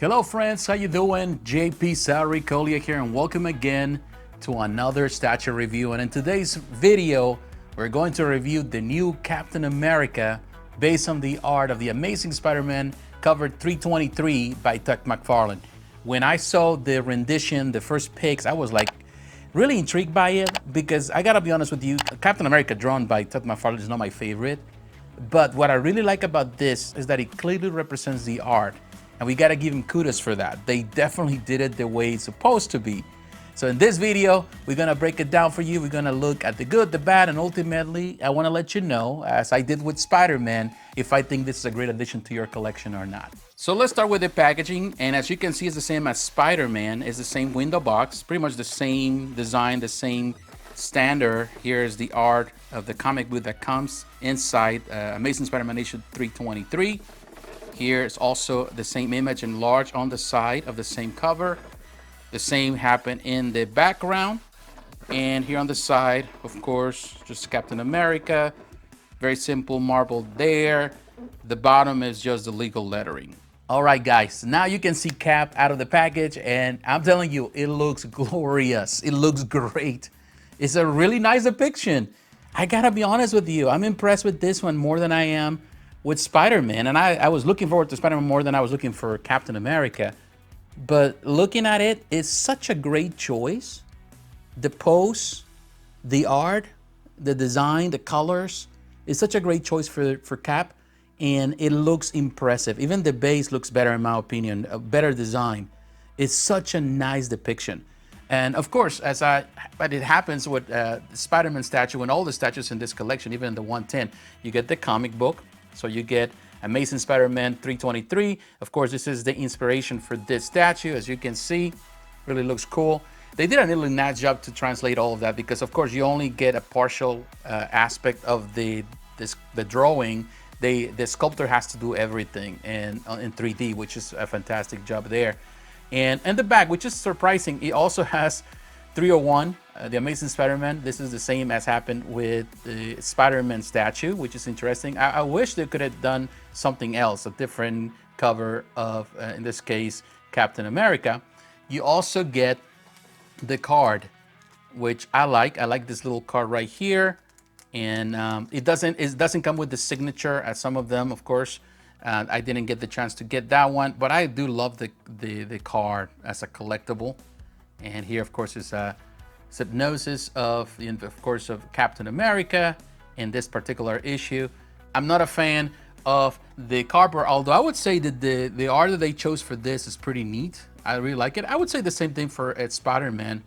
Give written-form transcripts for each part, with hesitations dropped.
Hello friends, how you doing? jpsarrireviews here, and welcome again to another statue review. And in today's video, we're going to review the new Captain America based on the art of the Amazing Spider-Man cover 323 by Todd McFarlane. When I saw the rendition, the first pics, I was like really intrigued by it because I gotta be honest with you, Captain America drawn by Todd McFarlane is not my favorite. But what I really like about this is that it clearly represents the art. And we gotta give them kudos for that. They definitely did it the way it's supposed to be. So in this video, we're gonna break it down for you. We're gonna look at the good, the bad, and ultimately, I wanna let you know, as I did with Spider-Man, if I think this is a great addition to your collection or not. So let's start with the packaging. And as you can see, it's the same as Spider-Man. It's the same window box, pretty much the same design, the same standard. Here's the art of the comic book that comes inside Amazing Spider-Man issue 323. Here is also the same image in large on the side of the same cover. The same happened in the background. And here on the side, of course, just Captain America. Very simple marble there. The bottom is just the legal lettering. All right, guys, now you can see Cap out of the package, and I'm telling you, it looks glorious. It looks great. It's a really nice depiction. I gotta be honest with you, I'm impressed with this one more than I am with Spider-Man. And I was looking forward to Spider-Man more than I was looking for Captain America. But looking at it, it's such a great choice. The pose, the art, the design, the colors, it's such a great choice for Cap. And it looks impressive. Even the base looks better in my opinion, a better design. It's such a nice depiction. And of course, but it happens with the Spider-Man statue and all the statues in this collection, even the 110, you get the comic book. So you get Amazing Spider-Man 323. Of course, this is the inspiration for this statue. As you can see, really looks cool. They did a really nice job to translate all of that because, of course, you only get a partial aspect of the drawing. The sculptor has to do everything in 3D, which is a fantastic job there. And the back, which is surprising, it also has 301, the Amazing Spider-Man. This is the same as happened with the Spider-Man statue, which is interesting. I wish they could have done something else, a different cover of, in this case, Captain America. You also get the card, which I like. I like this little card right here. And it doesn't come with the signature as some of them, of course. I didn't get the chance to get that one, but I do love the card as a collectible. And here, of course, is a hypnosis of Captain America in this particular issue. I'm not a fan of the cardboard, although I would say that the art that they chose for this is pretty neat. I really like it. I would say the same thing for Spider-Man.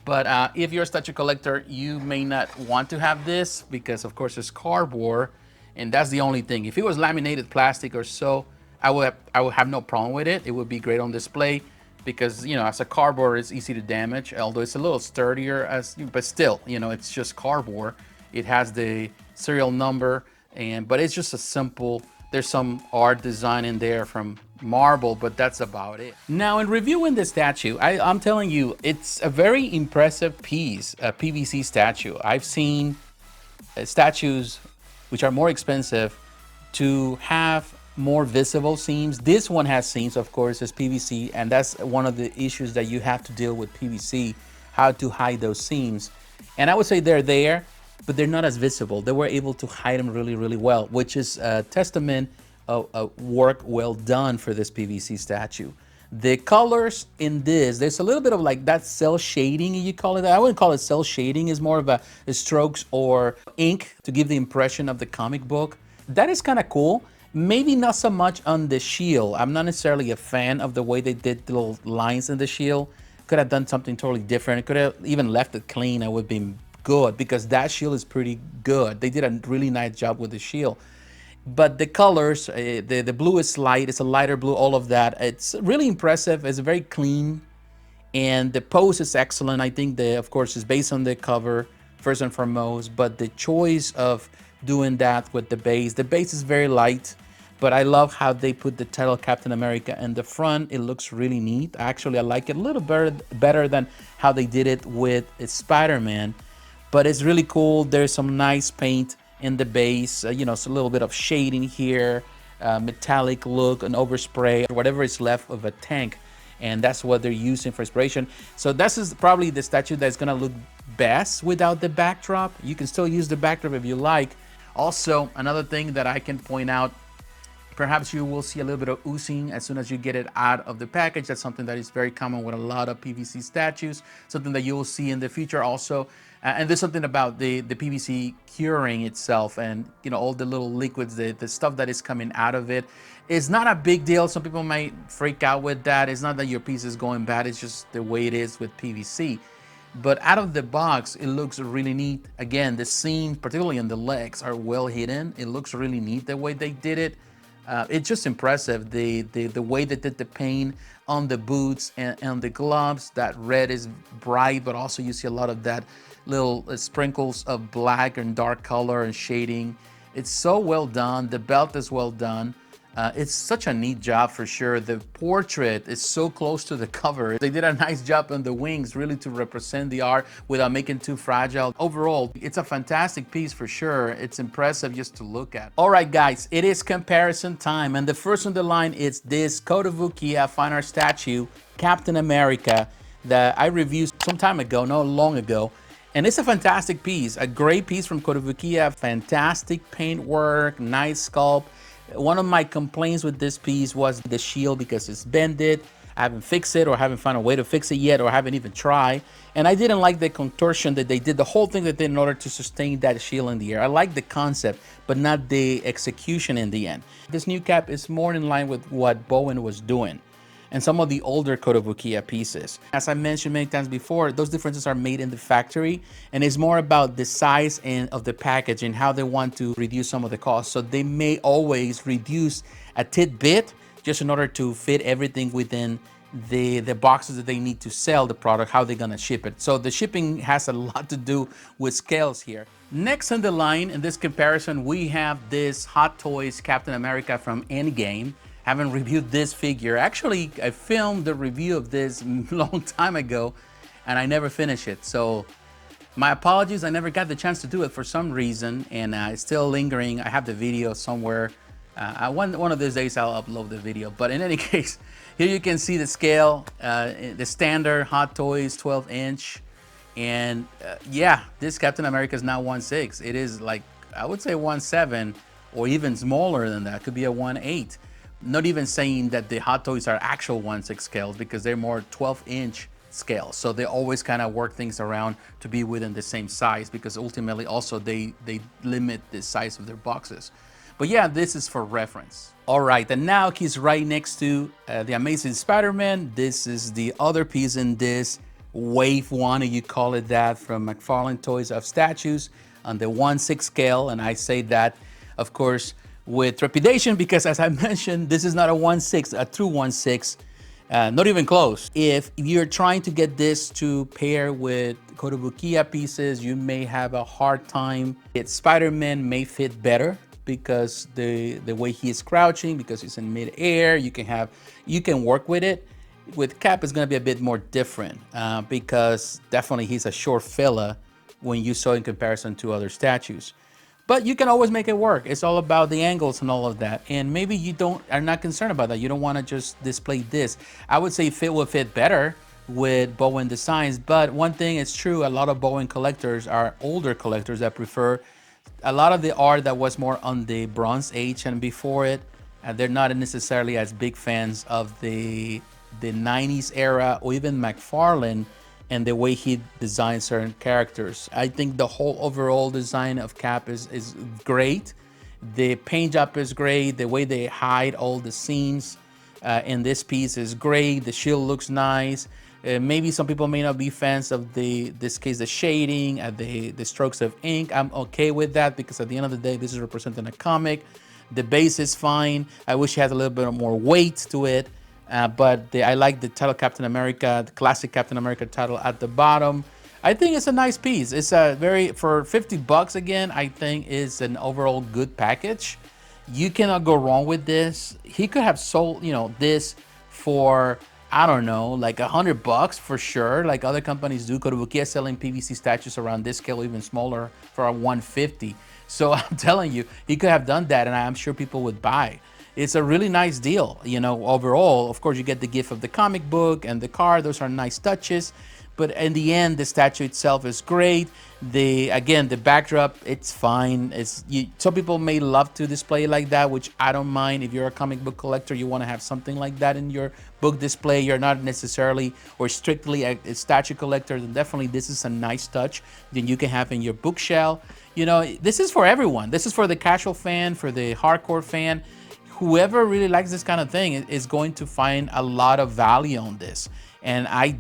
But if you're a statue collector, you may not want to have this because, of course, it's cardboard, and that's the only thing. If it was laminated plastic or so, I would have no problem with it. It would be great on display because, you know, as a cardboard, it's easy to damage, although it's a little sturdier, but still, you know, it's just cardboard. It has the serial number, but it's just a simple, there's some art design in there from marble, but that's about it. Now, in reviewing the statue, I'm telling you, it's a very impressive piece, a PVC statue. I've seen statues which are more expensive to have more visible seams. This one has seams, of course, it's PVC, and that's one of the issues that you have to deal with PVC, how to hide those seams. And I would say they're there, but they're not as visible. They were able to hide them really, really well, which is a testament of work well done for this PVC statue. The colors in this, there's a little bit of like that cell shading, you call it. I wouldn't call it cell shading, it's more of a strokes or ink to give the impression of the comic book. That is kind of cool. Maybe not so much on the shield. I'm not necessarily a fan of the way they did the little lines in the shield. Could have done something totally different. It could have even left it clean. It would have been good because that shield is pretty good. They did a really nice job with the shield. But the colors, the blue is light, it's a lighter blue, all of that. It's really impressive. It's very clean. And the pose is excellent. I think of course, is based on the cover, first and foremost. But the choice of doing that with the base is very light. But I love how they put the title Captain America in the front. It looks really neat. Actually, I like it a little better than how they did it with Spider-Man. But it's really cool. There's some nice paint in the base, you know, it's a little bit of shading here. metallic look, an overspray, whatever is left of a tank. And that's what they're using for inspiration. So this is probably the statue that's gonna look best without the backdrop. You can still use the backdrop if you like. Also, another thing that I can point out, perhaps you will see a little bit of oozing as soon as you get it out of the package. That's something that is very common with a lot of PVC statues, something that you will see in the future also. And there's something about the PVC curing itself, and all the little liquids, the stuff that is coming out of it. It's not a big deal. Some people might freak out with that. It's not that your piece is going bad, it's just the way it is with PVC. But out of the box, it looks really neat. Again, the seams, particularly in the legs, are well hidden. It looks really neat the way they did it. It's just impressive, the way they did the paint on the boots and the gloves. That red is bright, but also you see a lot of that little sprinkles of black and dark color and shading. It's so well done. The belt is well done. It's such a neat job for sure. The portrait is so close to the cover. They did a nice job on the wings, really, to represent the art without making it too fragile. Overall, it's a fantastic piece for sure. It's impressive just to look at. All right, guys, it is comparison time. And the first on the line is this Kotobukiya fine art statue, Captain America, that I reviewed some time ago, not long ago. And it's a fantastic piece, a great piece from Kotobukiya. Fantastic paint work, nice sculpt. One of my complaints with this piece was the shield, because it's bended. I haven't fixed it, or haven't found a way to fix it yet, or haven't even tried. And I didn't like the contortion that they did, the whole thing that they did in order to sustain that shield in the air. I like the concept, but not the execution in the end. This new cap is more in line with what Bowen was doing and some of the older Kotobukiya pieces. As I mentioned many times before, those differences are made in the factory, and it's more about the size and of the package and how they want to reduce some of the costs. So they may always reduce a tidbit just in order to fit everything within the boxes that they need to sell the product, how they're gonna ship it. So the shipping has a lot to do with scales here. Next on the line in this comparison, we have this Hot Toys Captain America from Endgame. Haven't reviewed this figure. Actually, I filmed the review of this a long time ago and I never finished it. So my apologies, I never got the chance to do it for some reason, and it's still lingering. I have the video somewhere. One of these days I'll upload the video. But in any case, here you can see the scale, the standard Hot Toys 12-inch. And yeah, this Captain America is now 1/6. It is like, I would say 1/7 or even smaller than that. Could be a 1/8. Not even saying that the Hot Toys are actual 1/6 scales, because they're more 12-inch scales. So they always kind of work things around to be within the same size, because ultimately also they limit the size of their boxes. But yeah, this is for reference. All right, and now he's right next to the Amazing Spider-Man. This is the other piece in this wave one, if you call it that, from McFarlane Toys of statues on the 1/6 scale. And I say that, of course, with trepidation, because as I mentioned, this is not a 1/6, a true 1/6, not even close. If you're trying to get this to pair with Kotobukiya pieces, you may have a hard time. Spider-Man may fit better because the way he is crouching, because he's in mid-air, you can work with it. With Cap, it's gonna be a bit more different because definitely he's a short fella when you saw in comparison to other statues. But you can always make it work. It's all about the angles and all of that. And maybe you are not concerned about that. You don't want to just display this. I would say fit will fit better with Bowen designs. But one thing is true, a lot of Bowen collectors are older collectors that prefer a lot of the art that was more on the Bronze Age and before it. They're not necessarily as big fans of the 90s era, or even McFarlane and the way he designed certain characters. I think the whole overall design of Cap is great. The paint job is great. The way they hide all the seams in this piece is great. The shield looks nice. Maybe some people may not be fans of this case, the shading, the strokes of ink. I'm okay with that, because at the end of the day, this is representing a comic. The base is fine. I wish it had a little bit more weight to it. But I like the title Captain America, the classic Captain America title at the bottom. I think it's a nice piece. It's for $50 again, I think is an overall good package. You cannot go wrong with this. He could have sold, this for, I don't know, like $100 for sure, like other companies do. Kotobukiya selling PVC statues around this scale, even smaller, for $150. So I'm telling you, he could have done that, and I'm sure people would buy. it's a really nice deal, you know, overall. Of course, you get the gift of the comic book and the card. Those are nice touches. But in the end, the statue itself is great. Again, the backdrop, it's fine. Some people may love to display it like that, which I don't mind. If you're a comic book collector, you want to have something like that in your book display. You're not necessarily or strictly a statue collector, then definitely this is a nice touch that you can have in your bookshelf. You know, this is for everyone. This is for the casual fan, for the hardcore fan. Whoever really likes this kind of thing is going to find a lot of value on this. And I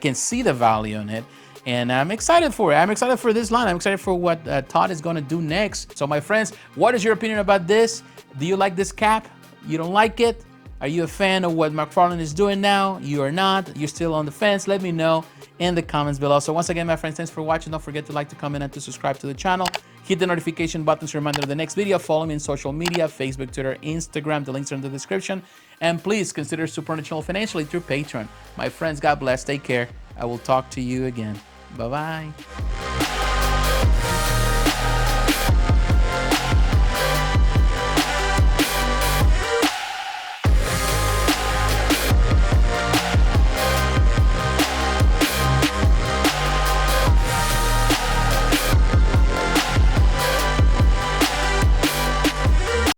can see the value in it. And I'm excited for it. I'm excited for this line. I'm excited for what Todd is going to do next. So my friends, what is your opinion about this? Do you like this cap? You don't like it? Are you a fan of what McFarlane is doing now? You are not. You're still on the fence. Let me know in the comments below. So once again, my friends, thanks for watching. Don't forget to like, to comment, and to subscribe to the channel. Hit the notification button to remind you of the next video. Follow me on social media, Facebook, Twitter, Instagram. The links are in the description. And please consider supporting the channel financially through Patreon. My friends, God bless. Take care. I will talk to you again. Bye-bye.